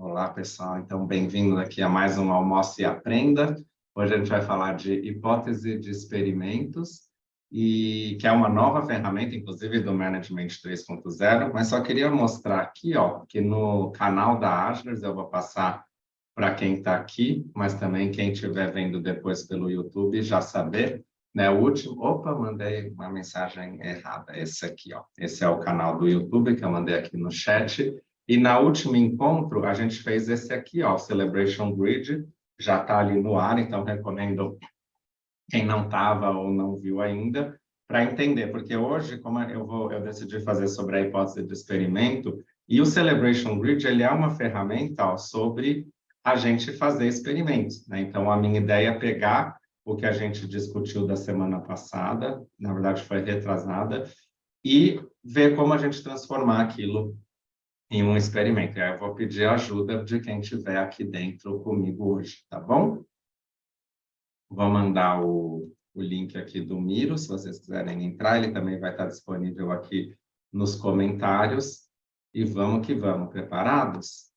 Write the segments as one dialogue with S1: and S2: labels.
S1: Olá, pessoal. Então, bem-vindo aqui a mais um Almoço e Aprenda. Hoje a gente vai falar de hipótese de experimentos, e que é uma nova ferramenta, inclusive, do Management 3.0, mas só queria mostrar aqui, ó, que no canal da Aslers eu vou passar para quem está aqui, mas também quem estiver vendo depois pelo YouTube já saber, né? O último... Opa, mandei uma mensagem errada. Esse aqui, ó. Esse é o canal do YouTube que eu mandei aqui no chat. E na última encontro, a gente fez esse aqui, ó, Celebration Grid, já está ali no ar, então recomendo quem não estava ou não viu ainda, para entender, porque hoje, como eu decidi fazer sobre a hipótese de experimento, e o Celebration Grid, ele é uma ferramenta, ó, sobre a gente fazer experimentos, né? Então, a minha ideia é pegar o que a gente discutiu da semana passada, na verdade foi retrasada, e ver como a gente transformar aquilo em um experimento. E aí eu vou pedir a ajuda de quem estiver aqui dentro comigo hoje, tá bom? Vou mandar o link aqui do Miro, se vocês quiserem entrar, ele também vai estar disponível aqui nos comentários. E vamos que vamos, preparados?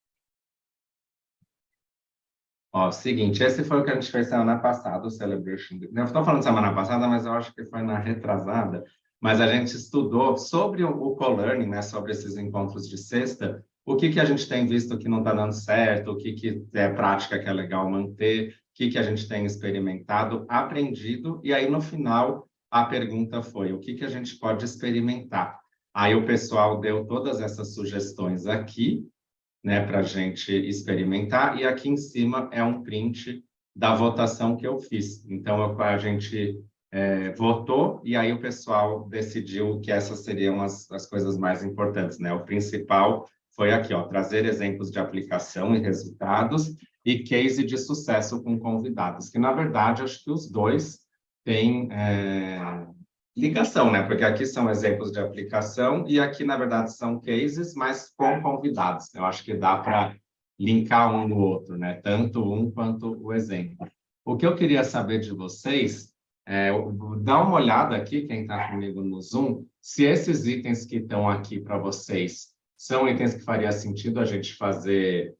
S1: Ó, seguinte, esse foi o que a gente fez semana passada, o Celebration. Eu estou falando semana passada, mas eu acho que foi na retrasada. Mas a gente estudou sobre o co-learning, né, sobre esses encontros de sexta, o que a gente tem visto que não está dando certo, o que é prática que é legal manter, o que a gente tem experimentado, aprendido, e aí no final a pergunta foi, o que a gente pode experimentar? Aí o pessoal deu todas essas sugestões aqui, né, para a gente experimentar, e aqui em cima é um print da votação que eu fiz. Então, a gente votou, e aí o pessoal decidiu que essas seriam as coisas mais importantes, né? O principal foi aqui, ó, trazer exemplos de aplicação e resultados, e case de sucesso com convidados, que, na verdade, acho que os dois têm ligação, né? Porque aqui são exemplos de aplicação e aqui, na verdade, são cases, mas com convidados. Eu acho que dá para linkar um no outro, né? Tanto um quanto o exemplo. O que eu queria saber de vocês é, dá uma olhada aqui, quem está comigo no Zoom, se esses itens que estão aqui para vocês são itens que faria sentido a gente fazer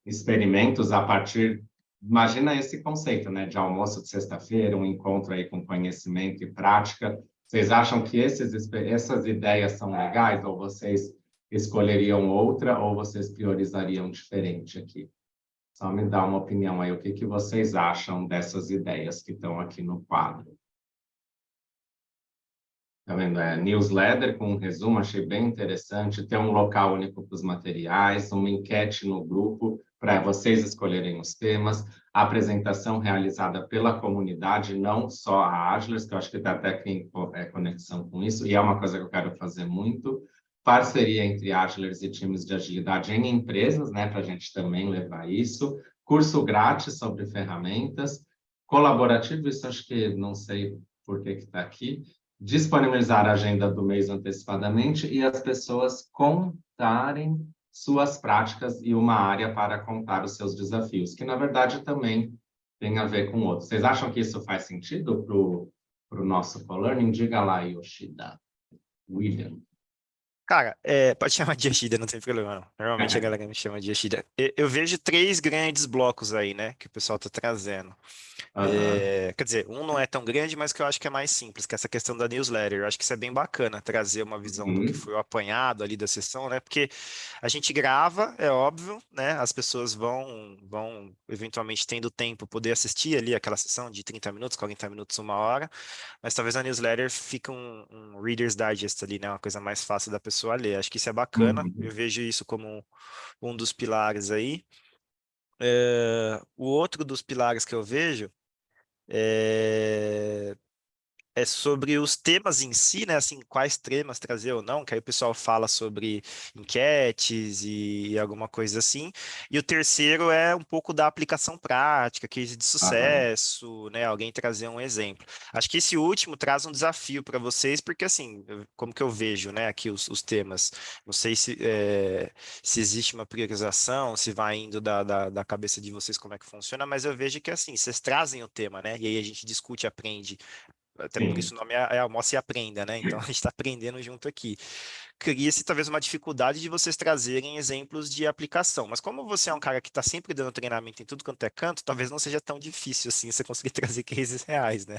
S1: experimentos a partir. Imagina esse conceito, né, de almoço de sexta-feira, um encontro aí com conhecimento e prática. Vocês acham que essas ideias são legais, ou vocês escolheriam outra, ou vocês priorizariam diferente aqui? Só me dá uma opinião aí, o que vocês acham dessas ideias que estão aqui no quadro? Tá vendo? Newsletter com um resumo, achei bem interessante. Ter um local único para os materiais, uma enquete no grupo para vocês escolherem os temas, a apresentação realizada pela comunidade, não só a Adlers, que eu acho que está até em conexão com isso, e é uma coisa que eu quero fazer muito. Parceria entre Adlers e times de agilidade em empresas, né, para a gente também levar isso. Curso grátis sobre ferramentas. Colaborativo, isso acho que não sei por que está aqui. Disponibilizar a agenda do mês antecipadamente e as pessoas contarem suas práticas e uma área para contar os seus desafios, que na verdade também tem a ver com outros. Vocês acham que isso faz sentido para o nosso co-learning? Diga lá, Yoshida. William.
S2: Cara, pode chamar de Yoshida, não tem problema não. Normalmente a galera me chama de Yoshida. Eu vejo três grandes blocos aí, né, que o pessoal tá trazendo.
S1: Aham.
S2: Quer dizer, um não é tão grande, mas que eu acho que é mais simples, que é essa questão da newsletter. Eu acho que isso é bem bacana, trazer uma visão do que
S1: Uhum.
S2: foi o apanhado ali da sessão, né? Porque a gente grava, é óbvio, né? As pessoas vão eventualmente tendo tempo poder assistir ali aquela sessão de 30 minutos, 40 minutos, uma hora, mas talvez na newsletter fica um Reader's Digest ali, né? Uma coisa mais fácil da pessoa ler. Acho que isso é bacana. Eu
S1: Uhum.
S2: vejo isso como um dos pilares aí. O outro dos pilares que eu vejo é é sobre os temas em si, né? Assim, quais temas trazer ou não, que aí o pessoal fala sobre enquetes e alguma coisa assim. E o terceiro é um pouco da aplicação prática, case de
S1: Aham.
S2: sucesso, né? Alguém trazer um exemplo. Acho que esse último traz um desafio para vocês, porque assim, como que eu vejo, né, aqui os temas. Não sei se existe uma priorização, se vai indo da cabeça de vocês como é que funciona, mas eu vejo que assim, vocês trazem o tema, né? E aí a gente discute, aprende até por
S1: Sim.
S2: isso o nome é Almoce e Aprenda, né? Então a gente está aprendendo junto aqui. Cria-se talvez uma dificuldade de vocês trazerem exemplos de aplicação, mas como você é um cara que está sempre dando treinamento em tudo quanto é canto, talvez não seja tão difícil assim você conseguir trazer cases reais, né?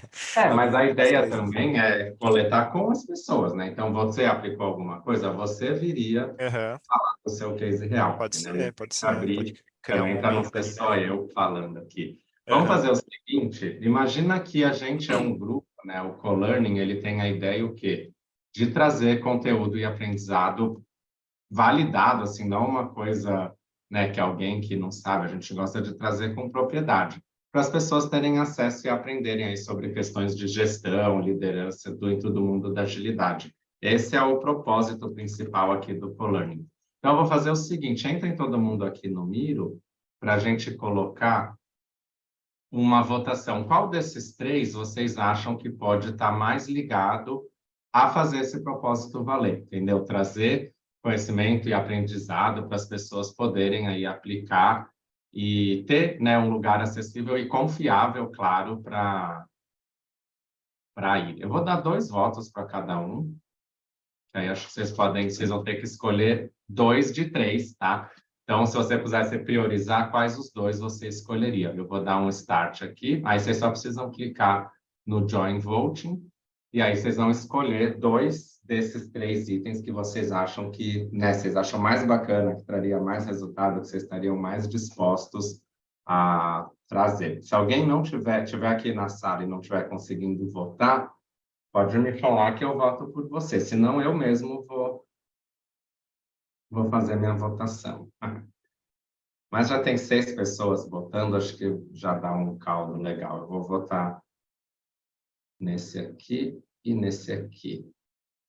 S1: Mas a
S2: Alguns
S1: ideia
S2: cases.
S1: também é coletar com as pessoas, né? Então, você aplicou alguma coisa, você viria
S2: Aham.
S1: falar do seu case real,
S2: Pode
S1: entendeu? E
S2: ser, pode ser. Pode
S1: abrir
S2: criar um
S1: também para não
S2: momento
S1: ser
S2: ali, né?
S1: só eu falando aqui. Vamos
S2: Aham.
S1: fazer o seguinte, imagina que a gente é um grupo, né? O Co-Learning, ele tem a ideia o quê? De trazer conteúdo e aprendizado validado, assim, não uma coisa, né, que alguém que não sabe, a gente gosta de trazer com propriedade, para as pessoas terem acesso e aprenderem aí sobre questões de gestão, liderança, dentro do mundo da agilidade. Esse é o propósito principal aqui do Co-Learning. Então, eu vou fazer o seguinte, entrem todo mundo aqui no Miro, para a gente colocar uma votação. Qual desses três vocês acham que pode estar mais ligado a fazer esse propósito valer, entendeu? Trazer conhecimento e aprendizado para as pessoas poderem aí aplicar e ter, né, um lugar acessível e confiável, claro, para ir. Eu vou dar 2 votos para cada um, que aí acho que vocês vão ter que escolher 2 de 3, tá? Então, se você pudesse priorizar, quais os 2 você escolheria? Eu vou dar um start aqui, aí vocês só precisam clicar no Join Voting, e aí vocês vão escolher 2 desses 3 itens que vocês acham que, né, vocês acham mais bacana, que traria mais resultado, que vocês estariam mais dispostos a trazer. Se alguém não tiver aqui na sala e não tiver conseguindo votar, pode me falar que eu voto por você, senão eu mesmo vou fazer minha votação. Mas já tem 6 pessoas votando, acho que já dá um caldo legal. Eu vou votar nesse aqui e nesse aqui.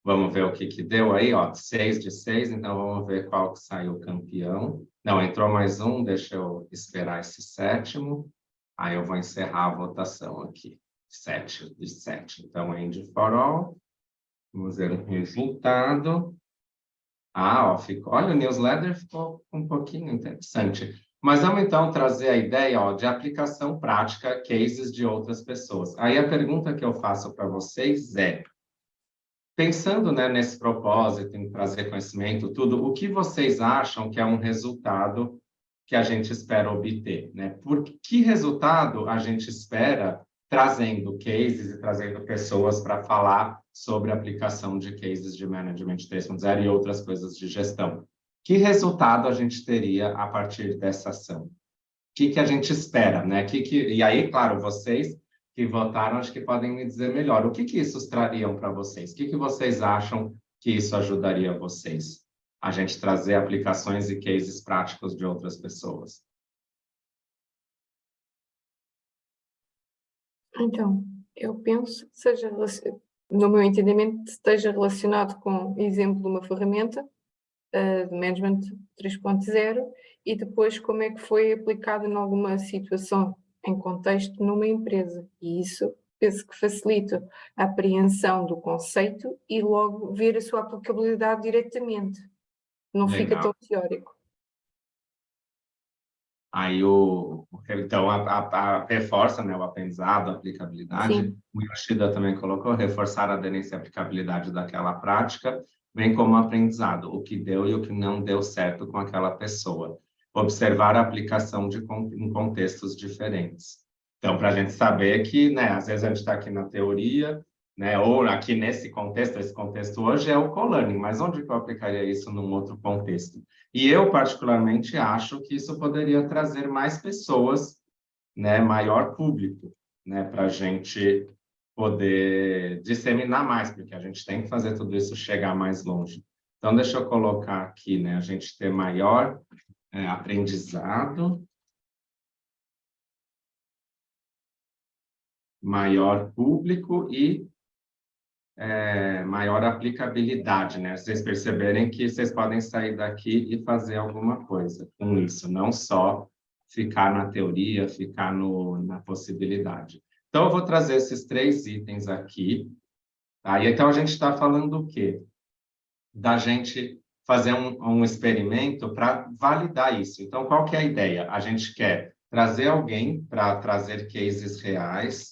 S1: Vamos ver o que que deu aí, ó, 6 de 6, então vamos ver qual que saiu campeão. Não, entrou mais um, deixa eu esperar esse 7º. Aí eu vou encerrar a votação aqui. 7 de 7. Então, End for All. Vamos ver o resultado. Ó, olha, o newsletter ficou um pouquinho interessante. Mas vamos então trazer a ideia, ó, de aplicação prática, cases de outras pessoas. Aí a pergunta que eu faço para vocês é, pensando, né, nesse propósito, em trazer conhecimento, tudo, o que vocês acham que é um resultado que a gente espera obter, né? Por que resultado a gente espera trazendo cases e trazendo pessoas para falar sobre a aplicação de cases de Management 3.0 e outras coisas de gestão? Que resultado a gente teria a partir dessa ação? O que a gente espera, né? E aí, claro, vocês que votaram, acho que podem me dizer melhor. O que isso trariam para vocês? O que vocês acham que isso ajudaria vocês? A gente trazer aplicações e cases práticos de outras pessoas.
S3: Então, eu penso que seja, no meu entendimento, esteja relacionado com exemplo de uma ferramenta de Management 3.0 e depois como é que foi aplicado em alguma situação em contexto numa empresa. E isso penso que facilita a apreensão do conceito e logo ver a sua aplicabilidade diretamente. Não fica
S1: Legal.
S3: tão teórico.
S1: Aí, então, reforça, né, o aprendizado, a aplicabilidade.
S3: Sim,
S1: O Yoshida também colocou, reforçar a aderência e aplicabilidade daquela prática, bem como o aprendizado, o que deu e o que não deu certo com aquela pessoa. Observar a aplicação em contextos diferentes. Então, para a gente saber que, né, às vezes a gente está aqui na teoria, né, ou aqui nesse contexto, esse contexto hoje é o co-learning, mas onde que eu aplicaria isso num outro contexto? E eu, particularmente, acho que isso poderia trazer mais pessoas, né, maior público, né, para a gente poder disseminar mais, porque a gente tem que fazer tudo isso chegar mais longe. Então, deixa eu colocar aqui, né, a gente ter maior aprendizado, maior público e maior aplicabilidade, né? Vocês perceberem que vocês podem sair daqui e fazer alguma coisa com isso, não só ficar na teoria, ficar na possibilidade. Então, eu vou trazer esses 3 itens aqui. Tá? E então, a gente está falando do quê? Da gente fazer um experimento para validar isso. Então, qual que é a ideia? A gente quer trazer alguém para trazer cases reais,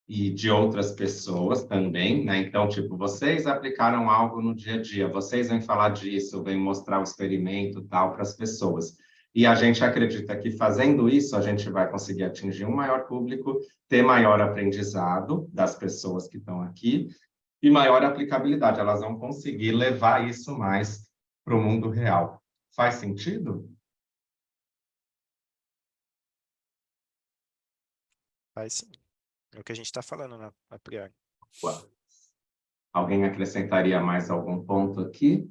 S1: e de outras pessoas também, né? Então, tipo, vocês aplicaram algo no dia a dia, vocês vêm falar disso, vêm mostrar o experimento tal para as pessoas. E a gente acredita que fazendo isso, a gente vai conseguir atingir um maior público, ter maior aprendizado das pessoas que estão aqui e maior aplicabilidade. Elas vão conseguir levar isso mais para o mundo real. Faz sentido?
S2: Faz sim. É o que a gente está falando, né, a priori.
S1: Alguém acrescentaria mais algum ponto aqui?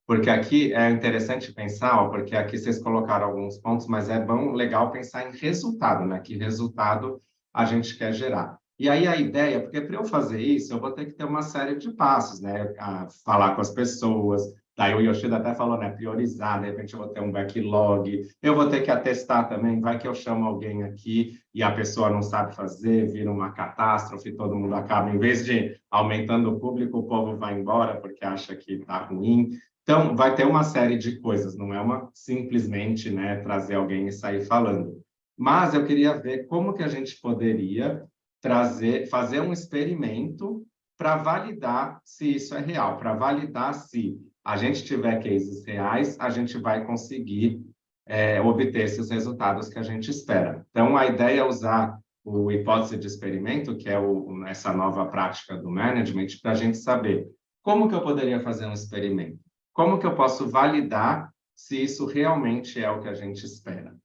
S1: Porque aqui é interessante pensar, ó, porque aqui vocês colocaram alguns pontos, mas é bom, legal pensar em resultado, né? Que resultado a gente quer gerar. E aí a ideia, porque para eu fazer isso, eu vou ter que ter uma série de passos, né? Falar com as pessoas, daí o Yoshida até falou, né? Priorizar, de repente eu vou ter um backlog, eu vou ter que atestar também, vai que eu chamo alguém aqui e a pessoa não sabe fazer, vira uma catástrofe, todo mundo acaba, em vez de aumentando o público, o povo vai embora porque acha que está ruim. Então, vai ter uma série de coisas, não é uma simplesmente, né, trazer alguém e sair falando. Mas eu queria ver como que a gente poderia fazer um experimento para validar se isso é real, para validar se a gente tiver cases reais, a gente vai conseguir obter esses resultados que a gente espera. Então, a ideia é usar o hipótese de experimento, que é essa nova prática do management, para a gente saber como que eu poderia fazer um experimento. Como que eu posso validar se isso realmente é o que a gente espera?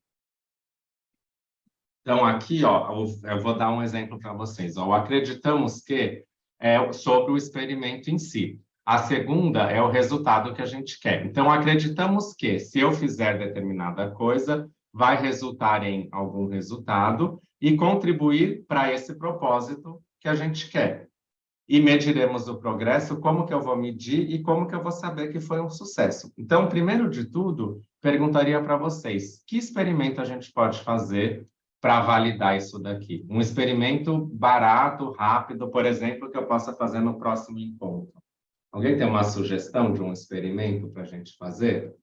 S1: Então, aqui, ó, eu vou dar um exemplo para vocês. Ó, acreditamos que é sobre o experimento em si. A segunda é o resultado que a gente quer. Então, acreditamos que, se eu fizer determinada coisa, vai resultar em algum resultado e contribuir para esse propósito que a gente quer. E mediremos o progresso, como que eu vou medir e como que eu vou saber que foi um sucesso. Então, primeiro de tudo, perguntaria para vocês, que experimento a gente pode fazer para validar isso daqui? Um experimento barato, rápido, por exemplo, que eu possa fazer no próximo encontro. Alguém tem uma sugestão de um experimento para a gente fazer?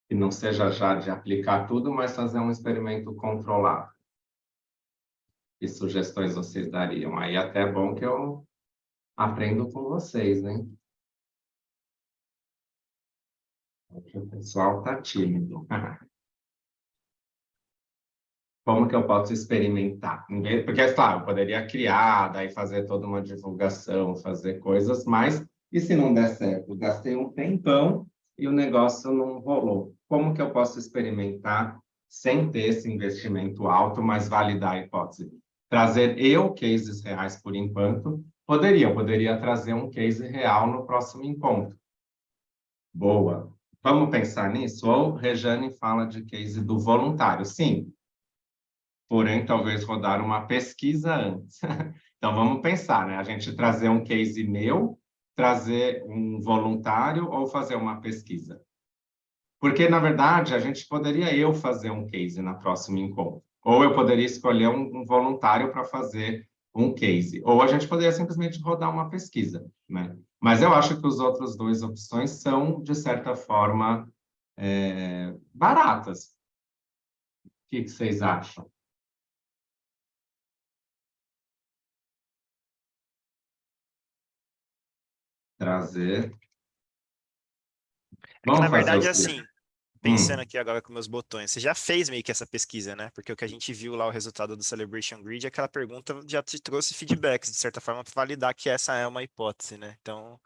S1: Que não seja já de aplicar tudo, mas fazer um experimento controlado. Que sugestões vocês dariam? Aí até é bom que eu aprendo com vocês, né? O pessoal está tímido. Como que eu posso experimentar? Porque, claro, eu poderia criar, daí fazer toda uma divulgação, fazer coisas, mas e se não der certo? Gastei um tempão e o negócio não rolou. Como que eu posso experimentar sem ter esse investimento alto, mas validar a hipótese? Trazer cases reais por enquanto? Eu poderia trazer um case real no próximo encontro. Boa. Vamos pensar nisso? Ou Rejane fala de case do voluntário. Sim, porém, talvez rodar uma pesquisa antes. Então, vamos pensar, né? A gente trazer um case meu, trazer um voluntário ou fazer uma pesquisa. Porque, na verdade, a gente poderia eu fazer um case na próxima encontro. Ou eu poderia escolher um voluntário para fazer um case. Ou a gente poderia simplesmente rodar uma pesquisa, né? Mas eu acho que as outras duas opções são, de certa forma, baratas. O que vocês acham? Trazer.
S2: É que, na
S1: Vamos fazer o
S2: verdade, é
S1: seguinte.
S2: assim, pensando aqui agora com meus botões, você já fez meio que essa pesquisa, né? Porque o que a gente viu lá, o resultado do Celebration Grid, aquela pergunta já te trouxe feedbacks, de certa forma, para validar que essa é uma hipótese, né? Então,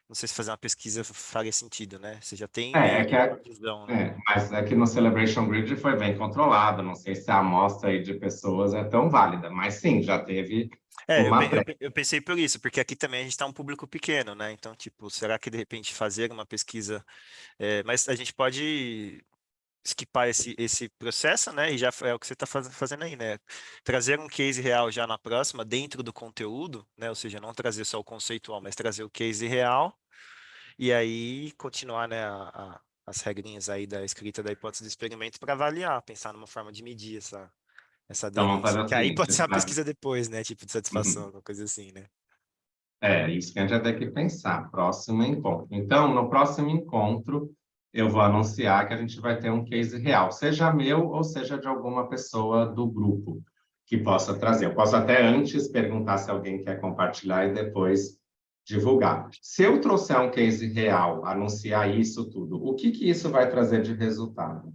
S2: não sei se fazer uma pesquisa faria sentido, né? Você já tem
S1: É,
S2: meio que uma visão, né?
S1: mas é que no Celebration Grid foi bem controlado. Não sei se a amostra aí de pessoas é tão válida, mas sim, já teve
S2: É,
S1: uma pré.
S2: eu pensei por isso, porque aqui também a gente está um público pequeno, né? Então, tipo, será que de repente fazer uma pesquisa. Mas a gente pode skipar esse processo, né? E já é o que você está fazendo aí, né? Trazer um case real já na próxima, dentro do conteúdo, né? Ou seja, não trazer só o conceitual, mas trazer o case real e aí continuar, né, as regrinhas aí da escrita da hipótese do experimento para avaliar, pensar numa forma de medir essa
S1: Então vamos
S2: aderência.
S1: fazer o
S2: Que aí pode
S1: seguinte.
S2: ser uma pesquisa depois, né? Tipo de satisfação,
S1: Uhum.
S2: alguma coisa assim, né?
S1: É isso que a gente vai ter que pensar, próximo encontro. Então, no próximo encontro, eu vou anunciar que a gente vai ter um case real, seja meu ou seja de alguma pessoa do grupo que possa trazer. Eu posso até antes perguntar se alguém quer compartilhar e depois divulgar. Se eu trouxer um case real, anunciar isso tudo, o que isso vai trazer de resultado?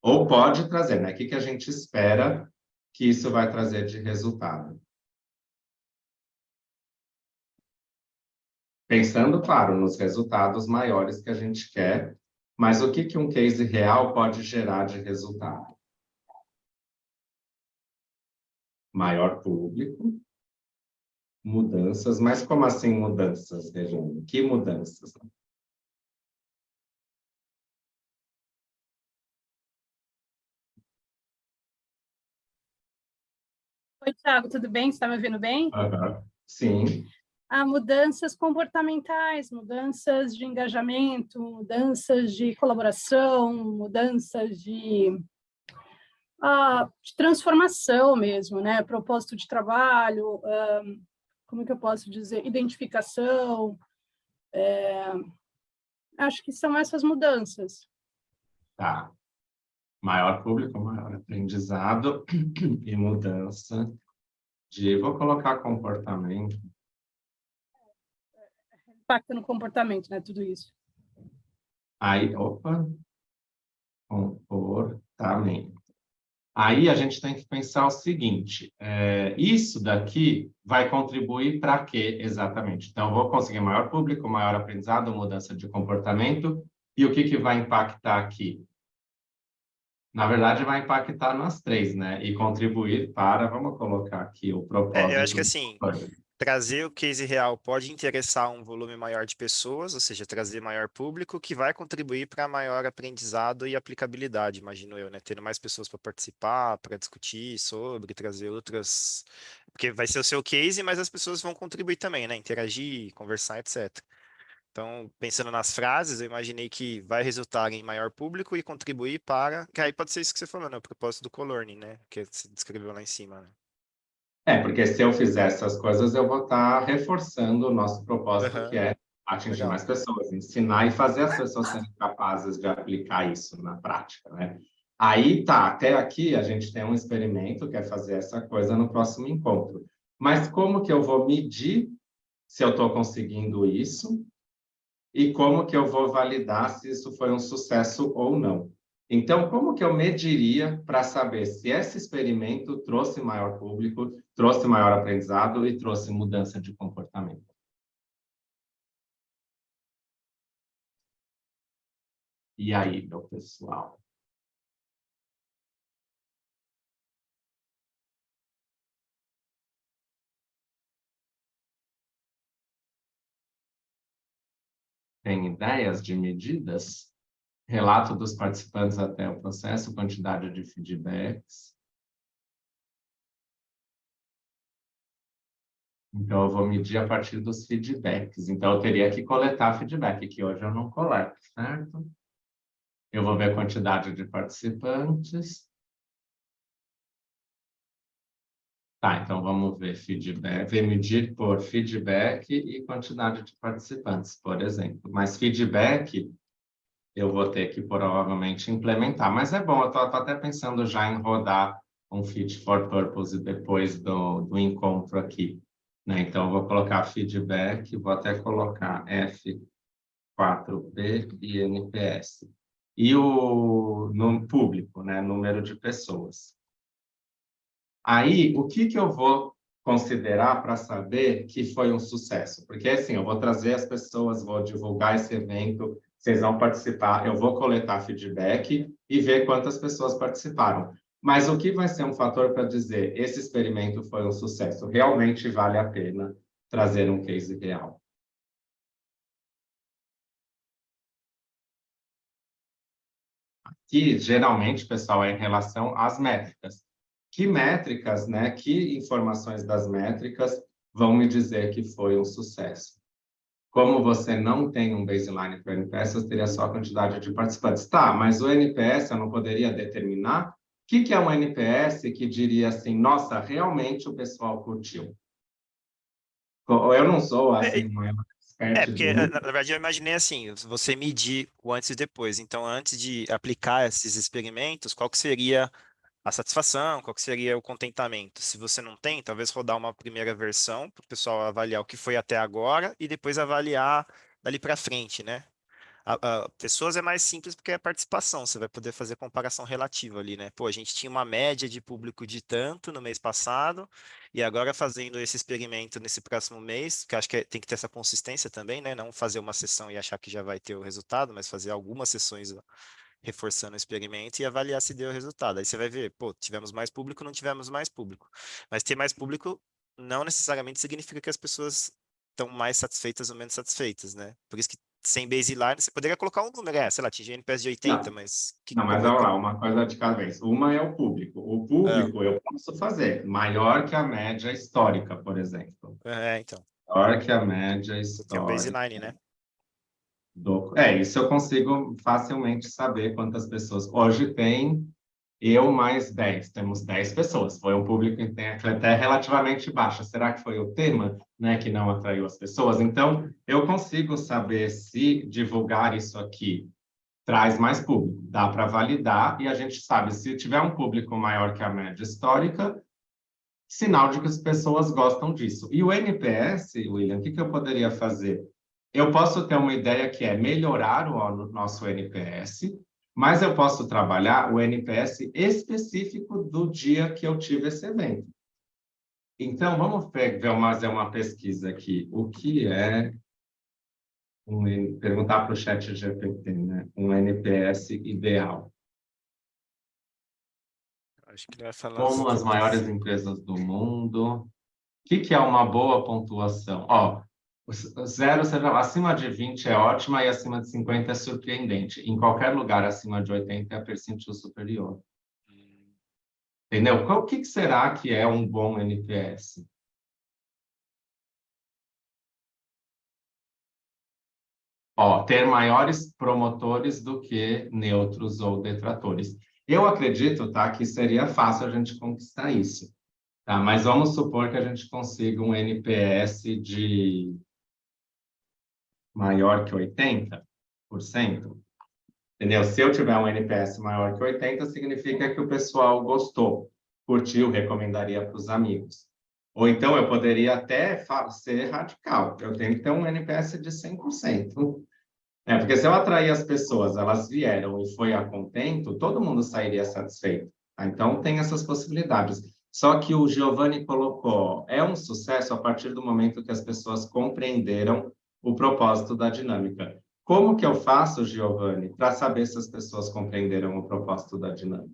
S1: Ou pode trazer, né? O que a gente espera que isso vai trazer de resultado? Pensando, claro, nos resultados maiores que a gente quer, mas o que um case real pode gerar de resultado? Maior público, mudanças, mas como assim mudanças, Regina? Que mudanças?
S4: Oi, Thiago, tudo bem? Você está me ouvindo bem?
S1: Sim.
S4: Mudanças comportamentais, mudanças de engajamento, mudanças de colaboração, mudanças de transformação mesmo, né? Propósito de trabalho, como que eu posso dizer? Identificação. Acho que são essas mudanças.
S1: Tá. Maior público, maior aprendizado e mudança de... Vou colocar comportamento.
S4: Impacta no comportamento, né? Tudo isso.
S1: Aí, opa, comportamento. Aí a gente tem que pensar o seguinte, isso daqui vai contribuir para quê exatamente? Então, vou conseguir maior público, maior aprendizado, mudança de comportamento, e o que vai impactar aqui? Na verdade, vai impactar nas três, né? E contribuir para, vamos colocar aqui o propósito.
S2: Eu acho que assim, trazer o case real pode interessar um volume maior de pessoas, ou seja, trazer maior público, que vai contribuir para maior aprendizado e aplicabilidade, imagino eu, né? Tendo mais pessoas para participar, para discutir sobre, trazer outras. Porque vai ser o seu case, mas as pessoas vão contribuir também, né? Interagir, conversar, etc. Então, pensando nas frases, eu imaginei que vai resultar em maior público e contribuir para. Que aí pode ser isso que você falou, né? O propósito do co-learning, né? Que você descreveu lá em cima, né?
S1: Porque se eu fizer essas coisas, eu vou estar reforçando o nosso propósito, que é atingir
S2: Legal.
S1: mais pessoas, ensinar e fazer as pessoas serem capazes de aplicar isso na prática, né? Aí tá, até aqui a gente tem um experimento que é fazer essa coisa no próximo encontro. Mas como que eu vou medir se eu estou conseguindo isso? E como que eu vou validar se isso foi um sucesso ou não? Então, como que eu mediria para saber se esse experimento trouxe maior público, trouxe maior aprendizado e trouxe mudança de comportamento? E aí, meu pessoal? Tem ideias de medidas? Relato dos participantes até o processo, quantidade de feedbacks. Então, eu vou medir a partir dos feedbacks. Então, eu teria que coletar feedback, que hoje eu não coleto, certo? Eu vou ver a quantidade de participantes. Tá, então vamos ver feedback, medir por feedback e quantidade de participantes, por exemplo. Mas feedback eu vou ter que provavelmente implementar. Mas é bom, eu estou até pensando já em rodar um fit for purpose depois do encontro aqui, né? Então, eu vou colocar feedback, vou até colocar F4P e NPS. E no público, né? Número de pessoas. Aí, o que eu vou considerar para saber que foi um sucesso? Porque, assim, eu vou trazer as pessoas, vou divulgar esse evento, vocês vão participar, eu vou coletar feedback e ver quantas pessoas participaram. Mas o que vai ser um fator para dizer esse experimento foi um sucesso? Realmente vale a pena trazer um case real? Que, geralmente, pessoal, é em relação às métricas. Que métricas, né? Que informações das métricas vão me dizer que foi um sucesso? Como você não tem um baseline para o NPS, você teria só a quantidade de participantes. Tá, mas o NPS eu não poderia determinar? O que é um NPS que diria assim, nossa, realmente o pessoal curtiu? Eu não sou, assim, uma expert
S2: Porque,
S1: de...
S2: na verdade, eu imaginei assim, você medir o antes e depois. Então, antes de aplicar esses experimentos, qual que seria a satisfação, qual que seria o contentamento? Se você não tem, talvez rodar uma primeira versão para o pessoal avaliar o que foi até agora e depois avaliar dali para frente, né? Pessoas é mais simples porque é participação, você vai poder fazer comparação relativa ali, né? Pô, a gente tinha uma média de público de tanto no mês passado, e agora fazendo esse experimento nesse próximo mês, que eu acho que tem que ter essa consistência também, né? Não fazer uma sessão e achar que já vai ter o resultado, mas fazer algumas sessões reforçando o experimento e avaliar se deu o resultado. Aí você vai ver, pô, tivemos mais público, não tivemos mais público. Mas ter mais público não necessariamente significa que as pessoas estão mais satisfeitas ou menos satisfeitas, né? Por isso que sem baseline, você poderia colocar um número, sei lá, atingir NPS de 80,
S1: Não,
S2: mas
S1: não, mas olha lá, uma coisa de cada vez. Uma é o público. O público eu posso fazer maior que a média histórica, por exemplo.
S2: Então.
S1: Maior que a média
S2: Você tem um
S1: histórica.
S2: baseline, né?
S1: Isso eu consigo facilmente saber quantas pessoas. Hoje tem eu mais 10, temos 10 pessoas. Foi um público que tem até relativamente baixo. Será que foi o tema, né, que não atraiu as pessoas? Então, eu consigo saber se divulgar isso aqui traz mais público. Dá para validar e a gente sabe, se tiver um público maior que a média histórica, sinal de que as pessoas gostam disso. E o NPS, William, o que eu poderia fazer? Eu posso ter uma ideia que é melhorar o nosso NPS, mas eu posso trabalhar o NPS específico do dia que eu tive esse evento. Então, vamos fazer uma pesquisa aqui. O que é perguntar para o chat GPT, né? Um NPS ideal.
S2: Acho que ele vai falar
S1: Como as maiores empresas do mundo. O que é uma boa pontuação? Zero, acima de 20 é ótima e acima de 50 é surpreendente. Em qualquer lugar acima de 80 é percentil superior. Entendeu? O que será que é um bom NPS? Ter maiores promotores do que neutros ou detratores. Eu acredito, tá, que seria fácil a gente conquistar isso. Tá? Mas vamos supor que a gente consiga um NPS de maior que 80%. Entendeu? Se eu tiver um NPS maior que 80, significa que o pessoal gostou, curtiu, recomendaria para os amigos. Ou então eu poderia até ser radical. Eu tenho que ter um NPS de 100%. Porque se eu atrair as pessoas, elas vieram e foi a contento, todo mundo sairia satisfeito. Tá? Então, tem essas possibilidades. Só que o Giovanni colocou, é um sucesso a partir do momento que as pessoas compreenderam o propósito da dinâmica. Como que eu faço, Giovanni, para saber se as pessoas compreenderam o propósito da dinâmica?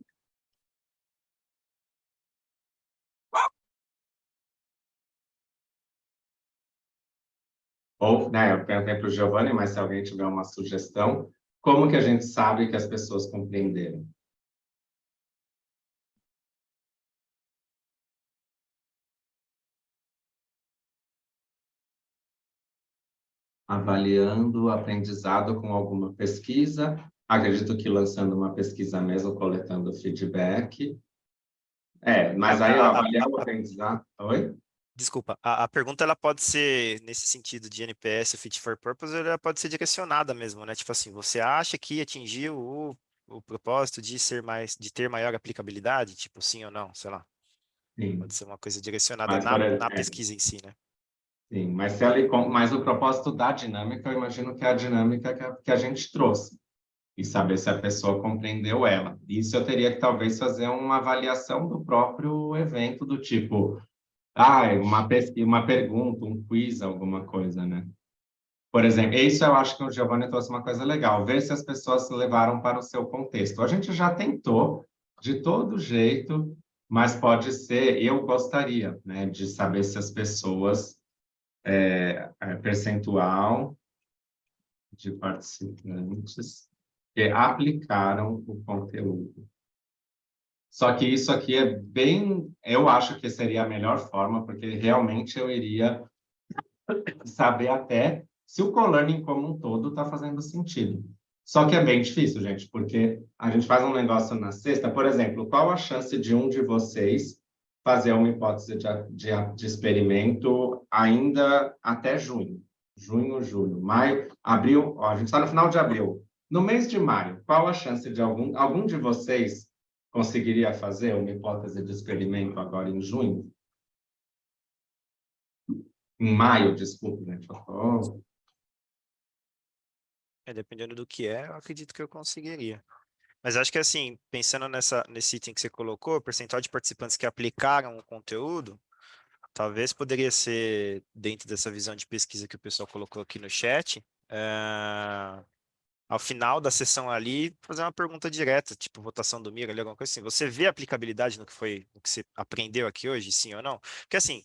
S1: Ou, né, eu perguntei para o Giovanni, mas se alguém tiver uma sugestão, como que a gente sabe que as pessoas compreenderam? Avaliando o aprendizado com alguma pesquisa, acredito que lançando uma pesquisa mesmo, coletando feedback. Mas aí eu avaliar o aprendizado... Oi?
S2: Desculpa, a pergunta ela pode ser, nesse sentido de NPS, Fit for Purpose, ela pode ser direcionada mesmo, né? Tipo assim, você acha que atingiu o propósito de de ter maior aplicabilidade? Tipo, sim ou não, sei lá.
S1: Sim.
S2: Pode ser uma coisa direcionada
S1: Mas,
S2: na pesquisa em si, né?
S1: Sim, mas o propósito da dinâmica, eu imagino que é a dinâmica que a gente trouxe. E saber se a pessoa compreendeu ela. Isso eu teria que talvez fazer uma avaliação do próprio evento, do tipo, uma pergunta, um quiz, alguma coisa, né? Por exemplo, isso eu acho que o Giovanni trouxe uma coisa legal, ver se as pessoas se levaram para o seu contexto. A gente já tentou de todo jeito, mas pode ser, eu gostaria, né, de saber se as pessoas, percentual de participantes que aplicaram o conteúdo. Só que isso aqui é eu acho que seria a melhor forma, porque realmente eu iria saber até se o co-learning como um todo está fazendo sentido. Só que é bem difícil, gente, porque a gente faz um negócio na sexta, por exemplo, qual a chance de um de vocês fazer uma hipótese de experimento ainda até junho. Junho, julho, maio, abril, ó, a gente está no final de abril. No mês de maio, qual a chance de algum de vocês conseguiria fazer uma hipótese de experimento agora em junho? Em maio, desculpe, né?
S2: Dependendo do que eu acredito que eu conseguiria. Mas acho que assim, pensando nesse item que você colocou, o percentual de participantes que aplicaram o conteúdo, talvez poderia ser, dentro dessa visão de pesquisa que o pessoal colocou aqui no chat, ao final da sessão ali, fazer uma pergunta direta, tipo votação do Mira, ali, alguma coisa assim. Você vê aplicabilidade no que você aprendeu aqui hoje, sim ou não? Porque assim,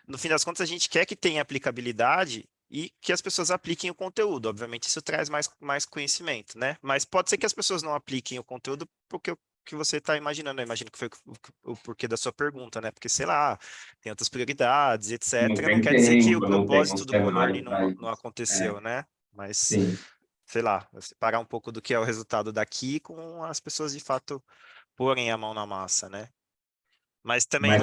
S2: no fim das contas, a gente quer que tenha aplicabilidade e que as pessoas apliquem o conteúdo. Obviamente, isso traz mais conhecimento, né? Mas pode ser que as pessoas não apliquem o conteúdo porque o que você está imaginando. Eu imagino que foi o porquê da sua pergunta, né? Porque, sei lá, tem outras prioridades, etc.
S1: Não
S2: Não
S1: tem
S2: quer dizer que o
S1: tempo, não tem um
S2: propósito do
S1: cenário
S2: e-learning
S1: para
S2: não
S1: isso.
S2: aconteceu, né? Mas,
S1: Sim.
S2: sei lá, separar um pouco do que é o resultado daqui com as pessoas, de fato, porem a mão na massa, né? Mas também
S1: Mas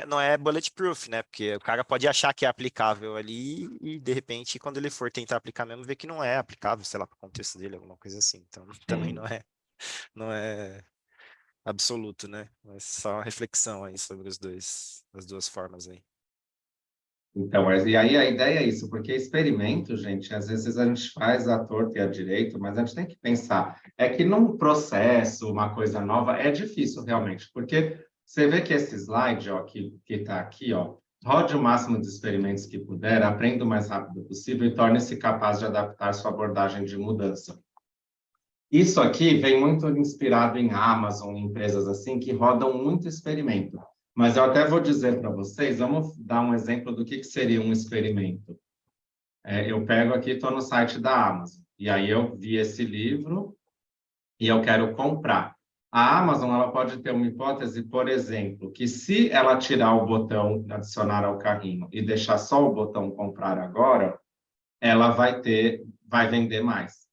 S2: não é bulletproof, né? Porque o cara pode achar que é aplicável ali e, de repente, quando ele for tentar aplicar mesmo, ver que não é aplicável, sei lá, para o contexto dele, alguma coisa assim. Então, também não é absoluto, né? Mas só uma reflexão aí sobre as duas formas aí.
S1: Então, e aí a ideia é isso, porque experimento, gente, às vezes a gente faz à torta e à direito, mas a gente tem que pensar, é que num processo, uma coisa nova, é difícil realmente, porque você vê que esse slide, ó, que está aqui, ó, rode o máximo de experimentos que puder, aprenda o mais rápido possível e torne-se capaz de adaptar sua abordagem de mudança. Isso aqui vem muito inspirado em Amazon, empresas assim, que rodam muito experimento. Mas eu até vou dizer para vocês, vamos dar um exemplo do que seria um experimento. Eu pego aqui, estou no site da Amazon, e aí eu vi esse livro e eu quero comprar. A Amazon ela pode ter uma hipótese, por exemplo, que se ela tirar o botão adicionar ao carrinho e deixar só o botão comprar agora, ela vai vender mais.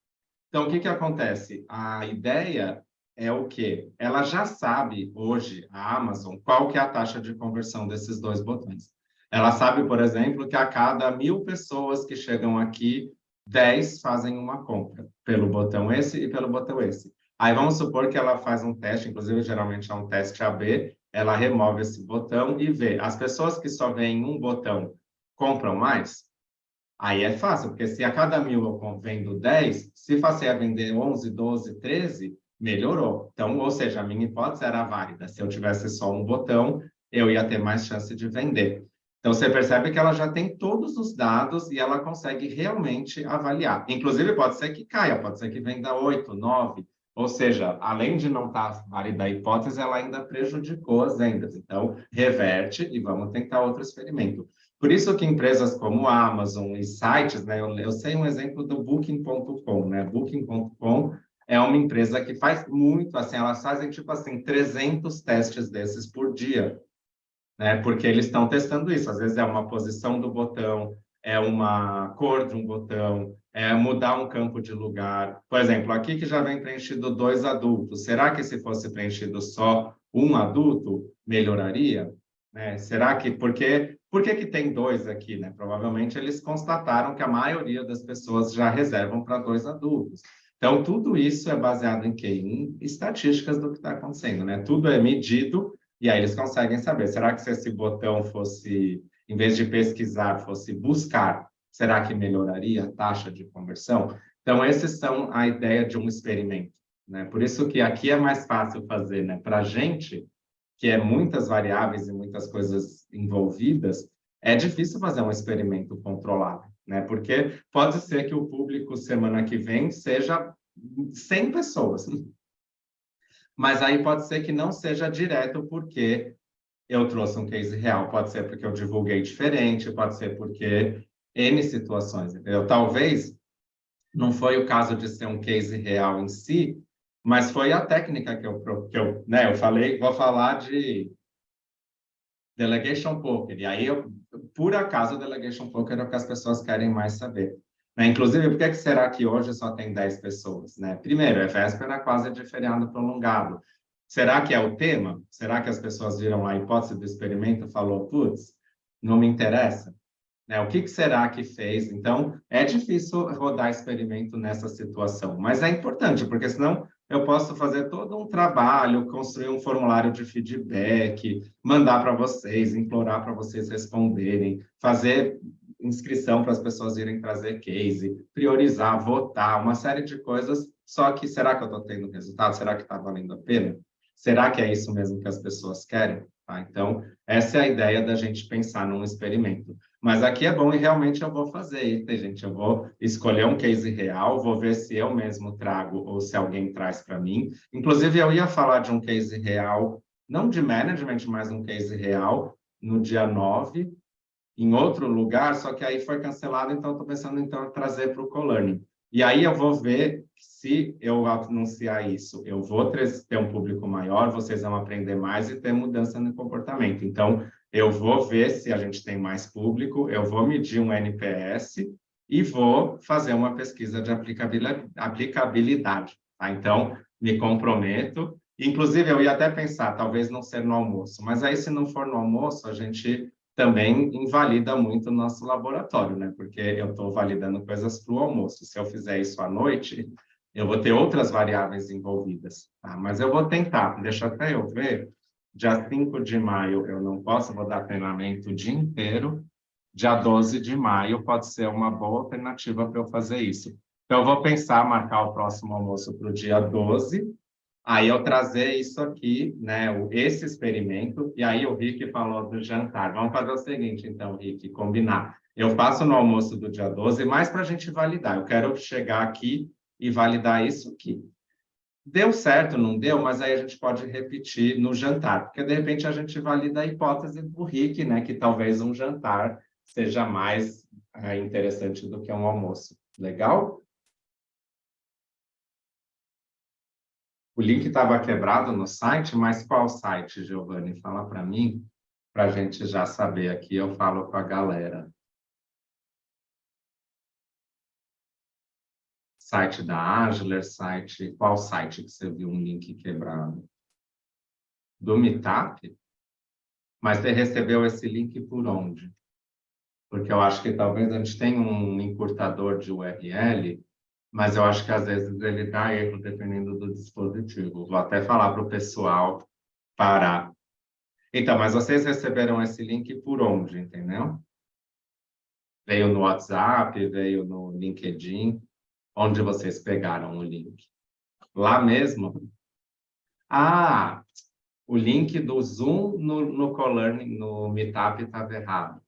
S1: Então, o que acontece? A ideia é o quê? Ela já sabe hoje, a Amazon, qual que é a taxa de conversão desses dois botões. Ela sabe, por exemplo, que a cada 1.000 pessoas que chegam aqui, 10 fazem uma compra pelo botão esse e pelo botão esse. Aí vamos supor que ela faz um teste, inclusive geralmente é um teste AB, ela remove esse botão e vê. As pessoas que só veem um botão compram mais? Aí é fácil, porque se a cada 1.000 eu vendo 10, se passei a vender 11, 12, 13, melhorou. Então, ou seja, a minha hipótese era válida. Se eu tivesse só um botão, eu ia ter mais chance de vender. Então, você percebe que ela já tem todos os dados e ela consegue realmente avaliar. Inclusive, pode ser que caia, pode ser que venda 8, 9. Ou seja, além de não estar válida a hipótese, ela ainda prejudicou as vendas. Então, reverte e vamos tentar outro experimento. Por isso que empresas como a Amazon e sites, né, eu sei um exemplo do Booking.com, né? Booking.com é uma empresa que faz muito, assim, elas fazem tipo assim 300 testes desses por dia, né? Porque eles estão testando isso. Às vezes é uma posição do botão, é uma cor de um botão, é mudar um campo de lugar. Por exemplo, aqui que já vem preenchido 2 adultos. Será que se fosse preenchido só um adulto, melhoraria? Né? Será que... Por que tem 2 aqui? Né? Provavelmente eles constataram que a maioria das pessoas já reservam para 2 adultos. Então, tudo isso é baseado em quê? Em estatísticas do que está acontecendo. Né? Tudo é medido e aí eles conseguem saber. Será que se esse botão fosse, em vez de pesquisar, fosse buscar, será que melhoraria a taxa de conversão? Então, esses são a ideia de um experimento. Né? Por isso que aqui é mais fácil fazer. Né? Para a gente, que é muitas variáveis e muitas coisas envolvidas, é difícil fazer um experimento controlado, né? Porque pode ser que o público semana que vem seja 100 pessoas, mas aí pode ser que não seja direto porque eu trouxe um case real, pode ser porque eu divulguei diferente, pode ser porque N situações, entendeu? Talvez não foi o caso de ser um case real em si, mas foi a técnica que eu né, eu falei, vou falar de Delegation Poker, e aí, por acaso, o Delegation Poker é o que as pessoas querem mais saber. Né? Inclusive, por que será que hoje só tem 10 pessoas? Né? Primeiro, é véspera quase de feriado prolongado. Será que é o tema? Será que as pessoas viram a hipótese do experimento e falou, putz, não me interessa? Né? O que será que fez? Então, é difícil rodar experimento nessa situação, mas é importante, porque senão eu posso fazer todo um trabalho, construir um formulário de feedback, mandar para vocês, implorar para vocês responderem, fazer inscrição para as pessoas irem trazer case, priorizar, votar, uma série de coisas, só que será que eu estou tendo resultado? Será que está valendo a pena? Será que é isso mesmo que as pessoas querem? Tá? Então, essa é a ideia da gente pensar num experimento. Mas aqui é bom e realmente eu vou fazer, tá, gente? Eu vou escolher um case real, vou ver se eu mesmo trago ou se alguém traz para mim. Inclusive, eu ia falar de um case real, não de management, mas um case real, no dia 9, em outro lugar, só que aí foi cancelado, então estou pensando então, em trazer para o Colearning. E aí eu vou ver se eu anunciar isso, eu vou ter um público maior, vocês vão aprender mais e ter mudança no comportamento. Então, eu vou ver se a gente tem mais público, eu vou medir um NPS e vou fazer uma pesquisa de aplicabilidade. Tá? Então, me comprometo. Inclusive, eu ia até pensar, talvez não ser no almoço, mas aí se não for no almoço, a gente também invalida muito o nosso laboratório, né? Porque eu estou validando coisas para o almoço. Se eu fizer isso à noite, eu vou ter outras variáveis envolvidas. Tá? Mas eu vou tentar, deixa até eu ver. Dia 5 de maio eu não posso, vou dar treinamento o dia inteiro. Dia 12 de maio pode ser uma boa alternativa para eu fazer isso. Então, eu vou pensar, marcar o próximo almoço para o dia 12, aí eu trazer isso aqui, né, esse experimento, e aí o Rick falou do jantar. Vamos fazer o seguinte, então, Rick, combinar. Eu faço no almoço do dia 12, mais para a gente validar. Eu quero chegar aqui e validar isso aqui. Deu certo, não deu, mas aí a gente pode repetir no jantar, porque de repente a gente valida a hipótese do Rick, né, que talvez um jantar seja mais interessante do que um almoço. Legal? O link estava quebrado no site, mas qual site, Giovanni? Fala para mim, para a gente já saber aqui, eu falo com a galera. Site da Agler, qual site que você viu um link quebrado? Do Meetup? Mas você recebeu esse link por onde? Porque eu acho que talvez a gente tenha um encurtador de URL, mas eu acho que às vezes ele dá erro dependendo do dispositivo. Vou até falar para o pessoal parar. Então, mas vocês receberam esse link por onde, entendeu? Veio no WhatsApp, veio no LinkedIn, onde vocês pegaram o link? Lá mesmo? Ah, o link do Zoom no Colearning, no Meetup estava errado.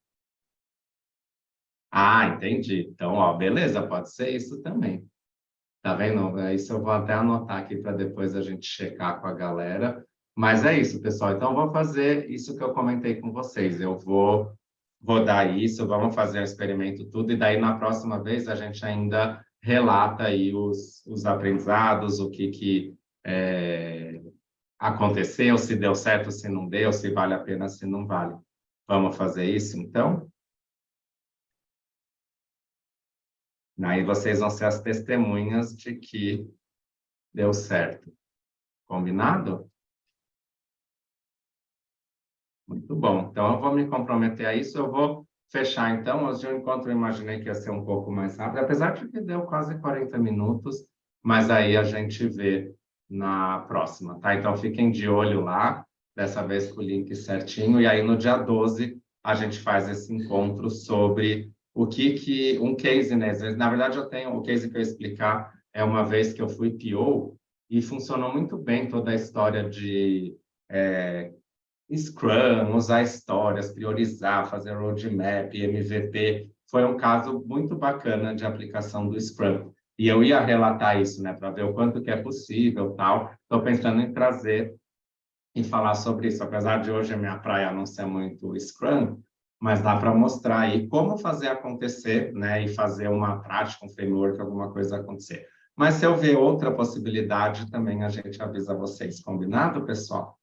S1: Ah, entendi. Então, ó, beleza, pode ser isso também. Tá vendo? Isso eu vou até anotar aqui para depois a gente checar com a galera. Mas é isso, pessoal. Então, eu vou fazer isso que eu comentei com vocês. Eu vou rodar isso, vamos fazer o experimento tudo, e daí na próxima vez a gente ainda relata aí os aprendizados, o que aconteceu, se deu certo, se não deu, se vale a pena, se não vale. Vamos fazer isso, então? Aí vocês vão ser as testemunhas de que deu certo. Combinado? Muito bom. Então, eu vou me comprometer a isso. Eu vou fechar, então. Hoje o encontro eu imaginei que ia ser um pouco mais rápido, apesar de que deu quase 40 minutos, mas aí a gente vê na próxima, tá? Então, fiquem de olho lá, dessa vez com o link certinho, e aí no dia 12 a gente faz esse encontro sobre o que um case, né? Na verdade, eu tenho o case que eu ia explicar é uma vez que eu fui PO e funcionou muito bem toda a história de Scrum, usar histórias, priorizar, fazer roadmap, MVP. Foi um caso muito bacana de aplicação do Scrum. E eu ia relatar isso, né, para ver o quanto que é possível, tal. Estou pensando em trazer e falar sobre isso. Apesar de hoje a minha praia não ser muito Scrum, mas dá para mostrar aí como fazer acontecer, né, e fazer uma prática, um framework, alguma coisa acontecer. Mas se eu ver outra possibilidade, também a gente avisa vocês. Combinado, pessoal?